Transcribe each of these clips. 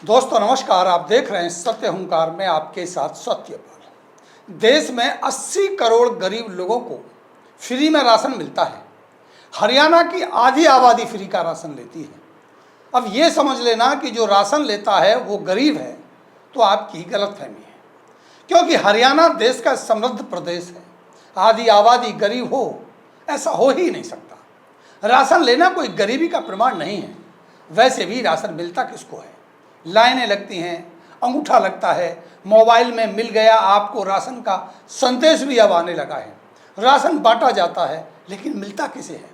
दोस्तों नमस्कार, आप देख रहे हैं सत्य हुंकार में आपके साथ सत्यपाल। देश में 80 करोड़ गरीब लोगों को फ्री में राशन मिलता है। हरियाणा की आधी आबादी फ्री का राशन लेती है। अब ये समझ लेना कि जो राशन लेता है वो गरीब है तो आपकी गलतफहमी है, क्योंकि हरियाणा देश का समृद्ध प्रदेश है। आधी आबादी गरीब हो ऐसा हो ही नहीं सकता। राशन लेना कोई गरीबी का प्रमाण नहीं है। वैसे भी राशन मिलता किसको है? लाइनें लगती हैं, अंगूठा लगता है, मोबाइल में मिल गया आपको राशन का संदेश भी अब आने लगा है। राशन बांटा जाता है लेकिन मिलता किसे है?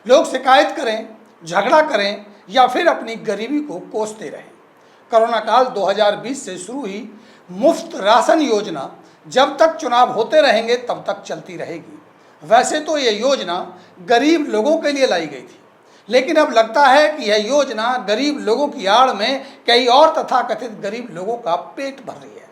लोग शिकायत करें, झगड़ा करें या फिर अपनी गरीबी को कोसते रहें। कोरोना काल 2020 से शुरू हुई मुफ्त राशन योजना जब तक चुनाव होते रहेंगे तब तक चलती रहेगी। वैसे तो ये योजना गरीब लोगों के लिए लाई गई थी, लेकिन अब लगता है कि यह योजना गरीब लोगों की आड़ में कई और तथाकथित गरीब लोगों का पेट भर रही है।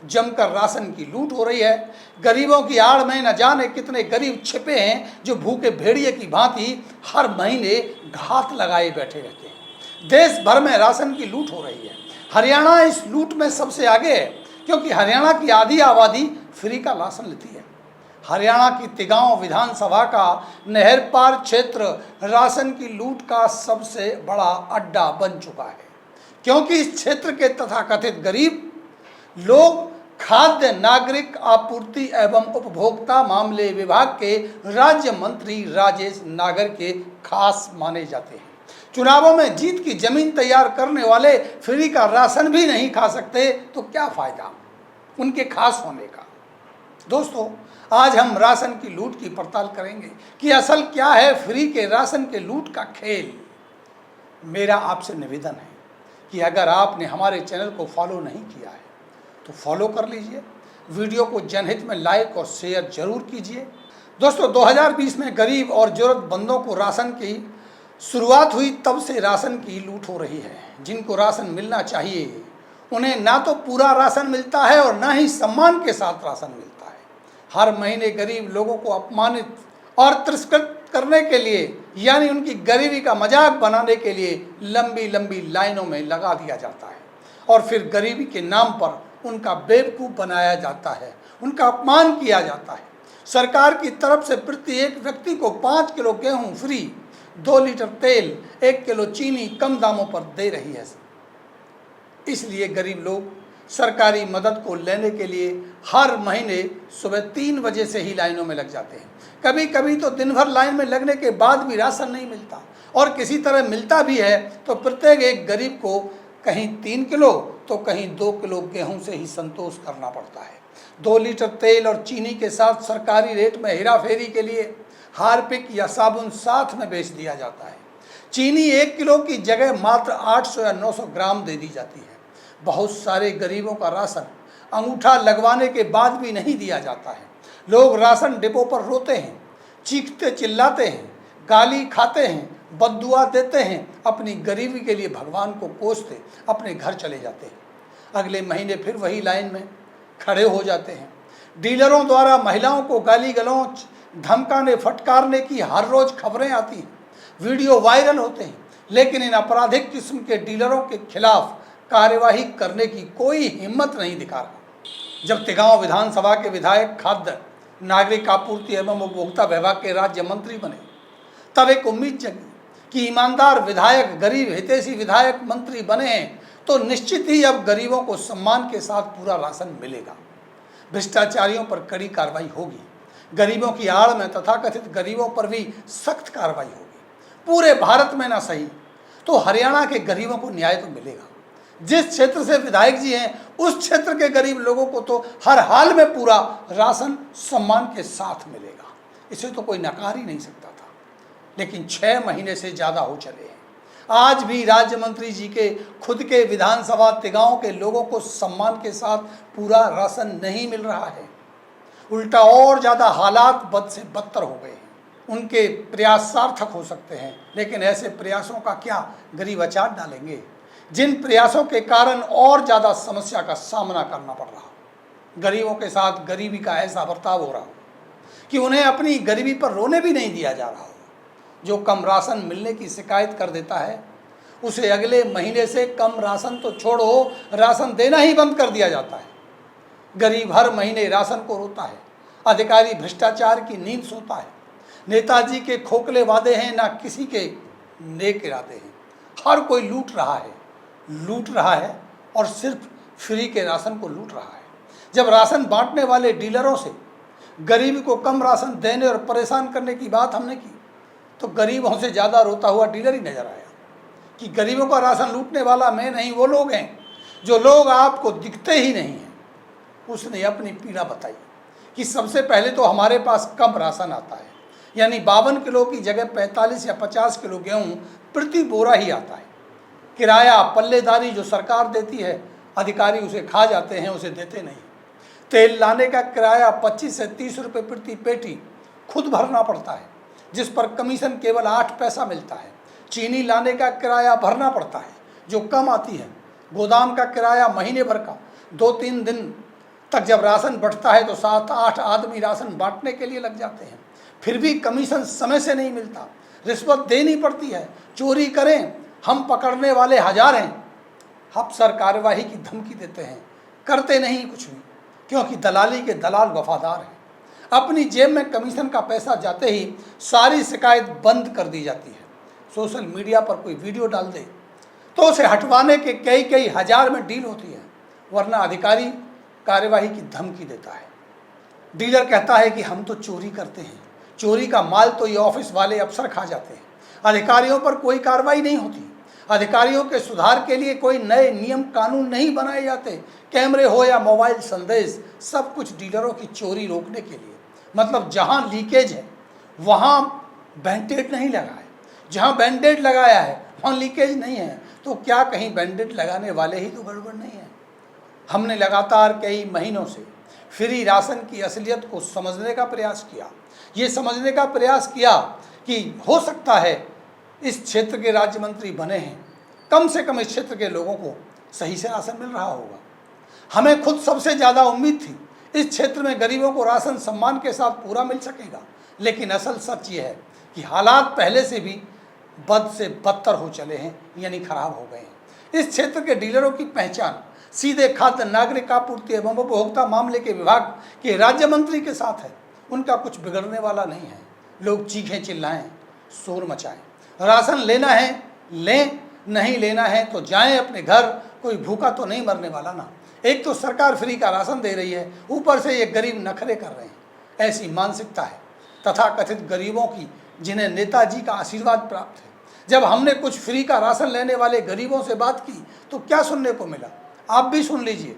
जमकर राशन की लूट हो रही है। गरीबों की आड़ में न जाने कितने गरीब छिपे हैं जो भूखे भेड़िए की भांति हर महीने घात लगाए बैठे रहते हैं। देश भर में राशन की लूट हो रही है। हरियाणा इस लूट में सबसे आगे है, क्योंकि हरियाणा की आधी आबादी फ्री का राशन लेती है। हरियाणा की तिगांव विधानसभा का नहर पार क्षेत्र राशन की लूट का सबसे बड़ा अड्डा बन चुका है, क्योंकि इस क्षेत्र के तथाकथित गरीब लोग खाद्य नागरिक आपूर्ति एवं उपभोक्ता मामले विभाग के राज्य मंत्री राजेश नागर के खास माने जाते हैं। चुनावों में जीत की जमीन तैयार करने वाले फ्री का राशन भी नहीं खा सकते तो क्या फायदा उनके खास होने का। दोस्तों, आज हम राशन की लूट की पड़ताल करेंगे कि असल क्या है फ्री के राशन के लूट का खेल। मेरा आपसे निवेदन है कि अगर आपने हमारे चैनल को फॉलो नहीं किया है तो फॉलो कर लीजिए। वीडियो को जनहित में लाइक और शेयर जरूर कीजिए। दोस्तों, 2020 में गरीब और जरूरतमंदों को राशन की शुरुआत हुई तब से राशन की लूट हो रही है। जिनको राशन मिलना चाहिए उन्हें ना तो पूरा राशन मिलता है और ना ही सम्मान के साथ राशन मिलता है। हर महीने गरीब लोगों को अपमानित और तिरस्कृत करने के लिए, यानी उनकी गरीबी का मजाक बनाने के लिए लंबी लंबी लाइनों में लगा दिया जाता है और फिर गरीबी के नाम पर उनका बेवकूफ़ बनाया जाता है, उनका अपमान किया जाता है। सरकार की तरफ से प्रत्येक व्यक्ति को 5 किलो गेहूँ फ्री, 2 लीटर तेल, 1 किलो चीनी कम दामों पर दे रही है। इसलिए गरीब लोग सरकारी मदद को लेने के लिए हर महीने सुबह 3 बजे से ही लाइनों में लग जाते हैं। कभी कभी तो दिन भर लाइन में लगने के बाद भी राशन नहीं मिलता, और किसी तरह मिलता भी है तो प्रत्येक एक गरीब को कहीं 3 किलो तो कहीं 2 किलो गेहूं से ही संतोष करना पड़ता है। 2 लीटर तेल और चीनी के साथ सरकारी रेट में हेरा फेरी के लिए हार्पिक या साबुन साथ में बेच दिया जाता है। चीनी 1 किलो की जगह मात्र 800 या 900 ग्राम दे दी जाती है। बहुत सारे गरीबों का राशन अंगूठा लगवाने के बाद भी नहीं दिया जाता है। लोग राशन डिपो पर रोते हैं, चीखते चिल्लाते हैं, गाली खाते हैं, बद्दुआ देते हैं, अपनी गरीबी के लिए भगवान को कोसते अपने घर चले जाते हैं। अगले महीने फिर वही लाइन में खड़े हो जाते हैं। डीलरों द्वारा महिलाओं को गाली गलौच, धमकाने फटकारने की हर रोज खबरें आती हैं, वीडियो वायरल होते हैं, लेकिन इन आपराधिक किस्म के डीलरों के खिलाफ कार्यवाही करने की कोई हिम्मत नहीं दिखा रहा। जब तिगांव विधानसभा के विधायक खाद्य नागरिक आपूर्ति एवं उपभोक्ता विभाग के राज्य मंत्री बने तब एक उम्मीद जगी कि ईमानदार विधायक गरीब हितैषी विधायक मंत्री बने हैं तो निश्चित ही अब गरीबों को सम्मान के साथ पूरा राशन मिलेगा, भ्रष्टाचारियों पर कड़ी कार्रवाई होगी, गरीबों की आड़ में तथाकथित गरीबों पर भी सख्त कार्रवाई होगी। पूरे भारत में ना सही तो हरियाणा के गरीबों को न्याय तो मिलेगा। जिस क्षेत्र से विधायक जी हैं उस क्षेत्र के गरीब लोगों को तो हर हाल में पूरा राशन सम्मान के साथ मिलेगा। इसे तो कोई नकार ही नहीं सकता था, लेकिन 6 महीने से ज़्यादा हो चले हैं। आज भी राज्य मंत्री जी के खुद के विधानसभा तिगांव के लोगों को सम्मान के साथ पूरा राशन नहीं मिल रहा है। उल्टा और ज़्यादा हालात बद से बदतर हो गए हैं। उनके प्रयास सार्थक हो सकते हैं, लेकिन ऐसे प्रयासों का क्या गरीब अचार डालेंगे, जिन प्रयासों के कारण और ज़्यादा समस्या का सामना करना पड़ रहा। गरीबों के साथ गरीबी का ऐसा बर्ताव हो रहा हो कि उन्हें अपनी गरीबी पर रोने भी नहीं दिया जा रहा हो। जो कम राशन मिलने की शिकायत कर देता है उसे अगले महीने से कम राशन तो छोड़ो, राशन देना ही बंद कर दिया जाता है। गरीब हर महीने राशन को रोता है, अधिकारी भ्रष्टाचार की नींद सोता है। नेताजी के खोखले वादे हैं, ना किसी के नेक इरादे हैं। हर कोई लूट रहा है और सिर्फ फ्री के राशन को लूट रहा है। जब राशन बांटने वाले डीलरों से गरीबी को कम राशन देने और परेशान करने की बात हमने की, तो गरीबों से ज़्यादा रोता हुआ डीलर ही नजर आया कि गरीबों का राशन लूटने वाला मैं नहीं, वो लोग हैं जो लोग आपको दिखते ही नहीं हैं। उसने अपनी पीड़ा बताई कि सबसे पहले तो हमारे पास कम राशन आता है, यानी 52 किलो की जगह 45 या 50 किलो गेहूँ प्रति बोरा ही आता है। किराया पल्लेदारी जो सरकार देती है, अधिकारी उसे खा जाते हैं, उसे देते नहीं। तेल लाने का किराया 25 से 30 रुपये प्रति पेटी खुद भरना पड़ता है, जिस पर कमीशन केवल 8 पैसा मिलता है। चीनी लाने का किराया भरना पड़ता है, जो कम आती है। गोदाम का किराया महीने भर का, 2-3 दिन तक जब राशन बढ़ता है तो 7-8 आदमी राशन बांटने के लिए लग जाते हैं। फिर भी कमीशन समय से नहीं मिलता, रिश्वत देनी पड़ती है। चोरी करें, हम पकड़ने वाले हजार हैं। अफसर कार्यवाही की धमकी देते हैं, करते नहीं कुछ भी, क्योंकि दलाली के दलाल वफादार हैं। अपनी जेब में कमीशन का पैसा जाते ही सारी शिकायत बंद कर दी जाती है। सोशल मीडिया पर कोई वीडियो डाल दे तो उसे हटवाने के कई हजार में डील होती है, वरना अधिकारी कार्यवाही की धमकी देता है। डीलर कहता है कि हम तो चोरी करते हैं, चोरी का माल तो ये ऑफिस वाले अफसर खा जाते हैं। अधिकारियों पर कोई कार्रवाई नहीं होती। अधिकारियों के सुधार के लिए कोई नए नियम कानून नहीं बनाए जाते। कैमरे हो या मोबाइल संदेश, सब कुछ डीलरों की चोरी रोकने के लिए। मतलब जहां लीकेज है वहां बैंडेड नहीं लगा है, जहां बैंडेड लगाया है वहां लीकेज नहीं है, तो क्या कहीं बैंडेड लगाने वाले ही तो गड़बड़ नहीं है? हमने लगातार कई महीनों से फ्री राशन की असलियत को समझने का प्रयास किया। ये समझने का प्रयास किया कि हो सकता है इस क्षेत्र के राज्य मंत्री बने हैं, कम से कम इस क्षेत्र के लोगों को सही से राशन मिल रहा होगा। हमें खुद सबसे ज़्यादा उम्मीद थी इस क्षेत्र में गरीबों को राशन सम्मान के साथ पूरा मिल सकेगा, लेकिन असल सच ये है कि हालात पहले से भी बद से बदतर हो चले हैं, यानी खराब हो गए हैं। इस क्षेत्र के डीलरों की पहचान सीधे खाद्य नागरिक आपूर्ति एवं उपभोक्ता मामले के विभाग के राज्य मंत्री के साथ है। उनका कुछ बिगड़ने वाला नहीं है। लोग चीखें चिल्लाएं, शोर मचाएं, राशन लेना है लें, नहीं लेना है तो जाएं अपने घर, कोई भूखा तो नहीं मरने वाला ना। एक तो सरकार फ्री का राशन दे रही है, ऊपर से ये गरीब नखरे कर रहे हैं। ऐसी मानसिकता है तथाकथित गरीबों की, जिन्हें नेताजी का आशीर्वाद प्राप्त है। जब हमने कुछ फ्री का राशन लेने वाले गरीबों से बात की तो क्या सुनने को मिला, आप भी सुन लीजिए।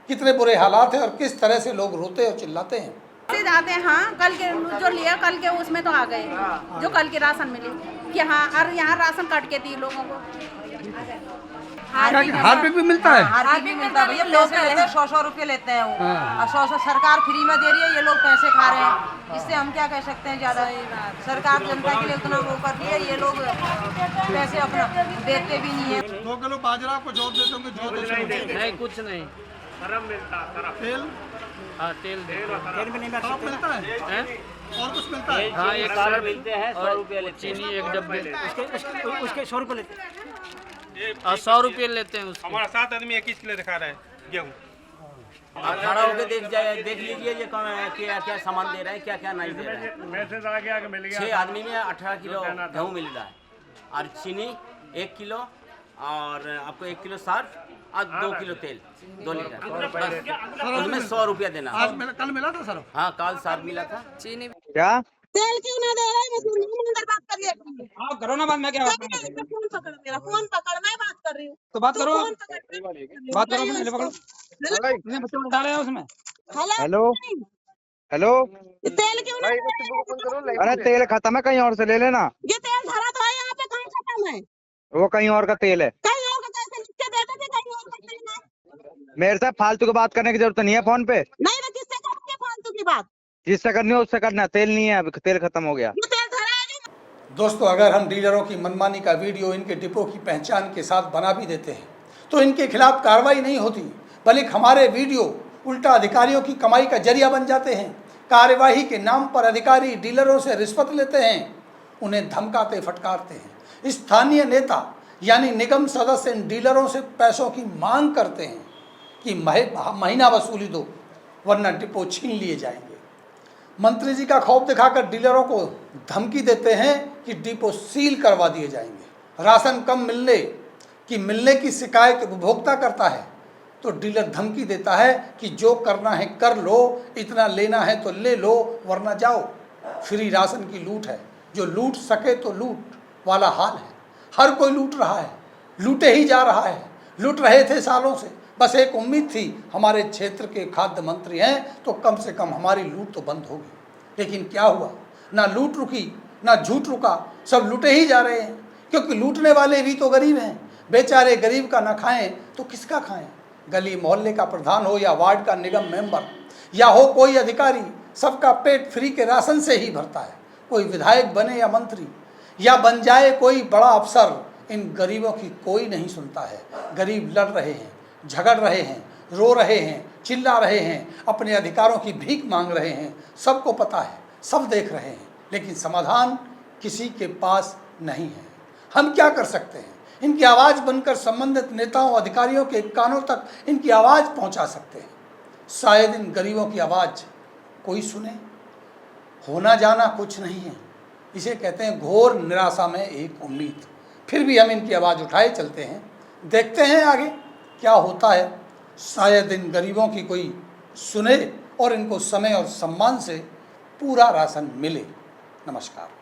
कितने बुरे हालात हैं और किस तरह से लोग रोते और चिल्लाते हैं। जाते हैं, हाँ कल के जो लिया कल के उसमें तो आ गए, जो कल के राशन मिले कि हाँ, और यहाँ राशन काट के दिए लोगों को। हार्पिक भी मिलता है, हार्पिक भी मिलता है भैया। पैसे लेते हैं, 100 रुपये लेते हैं वो, और 100 सरकार फ्री में दे रही है, ये लोग पैसे खा रहे हैं। इससे हम क्या कह सकते हैं? ज्यादा सरकार जनता के लिए उतना वो कर रही है, ये लोग पैसे अपना देते भी नहीं है। 2 किलो बाजरा को जोड़ देते होंगे, नहीं कुछ नहीं, तेल, हाँ तेल भी नहीं मिलता है और कुछ मिलता है। हाँ एक सर्फ मिलते हैं, 100 रुपये लेते हैं। चीनी एक डब्बे उसके 100 रुपये लेते हैं, और 100 रुपये लेते हैं उसके। हमारा 7 आदमी 21 किलो दिखा रहा है गेहूँ। खड़ा होकर देख लीजिए ये क्या क्या सामान दे रहे हैं, क्या क्या नहीं दे रहे हैं। मैसेज आ गया मिल गया। 6 आदमी में 18 किलो गेहूँ मिल रहा है, और चीनी 1 किलो, और आपको 1 किलो सर्फ और 2 किलो तेल, 2 लीटर बस। उसमें 100 रुपया देना। आज कल मिला था सर? हाँ कल सर्फ मिला था। चीनी क्या तेल क्यों ना दे रहे? बात करिए, आप करो ना बात, मैं क्या बात करूं? फोन पकड़, मेरा फोन पकड़, मैं बात कर रही हूँ। तो बात करो, फोन पकड़, बात करो, पहले पकड़ो। इतने बच्चे उठा रहे हैं उसमें। हेलो हेलो, तेल क्यों ना दे रहे? अरे तेल खत्म है, कहीं और से ले लेना। ये तेल धरा तो है यहाँ पे, कहाँ खत्म है? वो कहीं और का तेल है। कहीं और का कैसे लिख के देते थे, कहीं और का तेल है। मेरे साथ फालतू की बात करने की जरूरत नहीं है फोन पे। नहीं तो किससे करोगे फालतू की बात? जिससे करनी हो उससे करना। तेल नहीं है, अभी तेल खत्म हो गया। ये तेल धरा है। दोस्तों, अगर हम डीलरों की मनमानी का वीडियो इनके डिपो की पहचान के साथ बना भी देते हैं तो इनके खिलाफ कार्रवाई नहीं होती, बल्कि हमारे वीडियो उल्टा अधिकारियों की कमाई का जरिया बन जाते हैं। कार्यवाही के नाम पर अधिकारी डीलरों से रिश्वत लेते हैं, उन्हें धमकाते फटकारते हैं। स्थानीय नेता यानी निगम सदस्य इन डीलरों से पैसों की मांग करते हैं कि महीना वसूली दो वरना डिपो छीन लिए जाएंगे। मंत्री जी का खौफ दिखाकर डीलरों को धमकी देते हैं कि डिपो सील करवा दिए जाएंगे। राशन कम मिलने की शिकायत उपभोक्ता करता है तो डीलर धमकी देता है कि जो करना है कर लो, इतना लेना है तो ले लो वरना जाओ। फ्री राशन की लूट है, जो लूट सके तो लूट वाला हाल है। हर कोई लूट रहा है, लूटे ही जा रहा है। लूट रहे थे सालों से, बस एक उम्मीद थी हमारे क्षेत्र के खाद्य मंत्री हैं तो कम से कम हमारी लूट तो बंद होगी। लेकिन क्या हुआ, ना लूट रुकी ना झूठ रुका, सब लूटे ही जा रहे हैं। क्योंकि लूटने वाले भी तो गरीब हैं। बेचारे गरीब का ना खाएं तो किसका खाएं। गली मोहल्ले का प्रधान हो या वार्ड का निगम मेंबर या हो कोई अधिकारी, सबका पेट फ्री के राशन से ही भरता है। कोई विधायक बने या मंत्री या बन जाए कोई बड़ा अफसर, इन गरीबों की कोई नहीं सुनता है। गरीब लड़ रहे हैं, झगड़ रहे हैं, रो रहे हैं, चिल्ला रहे हैं, अपने अधिकारों की भीख मांग रहे हैं। सबको पता है, सब देख रहे हैं, लेकिन समाधान किसी के पास नहीं है। हम क्या कर सकते हैं? इनकी आवाज़ बनकर संबंधित नेताओं अधिकारियों के कानों तक इनकी आवाज़ पहुंचा सकते हैं। शायद इन गरीबों की आवाज़ कोई सुने। होना जाना कुछ नहीं है, इसे कहते हैं घोर निराशा में एक उम्मीद। फिर भी हम इनकी आवाज़ उठाए चलते हैं, देखते हैं आगे क्या होता है। शायद इन गरीबों की कोई सुने और इनको समय और सम्मान से पूरा राशन मिले। नमस्कार।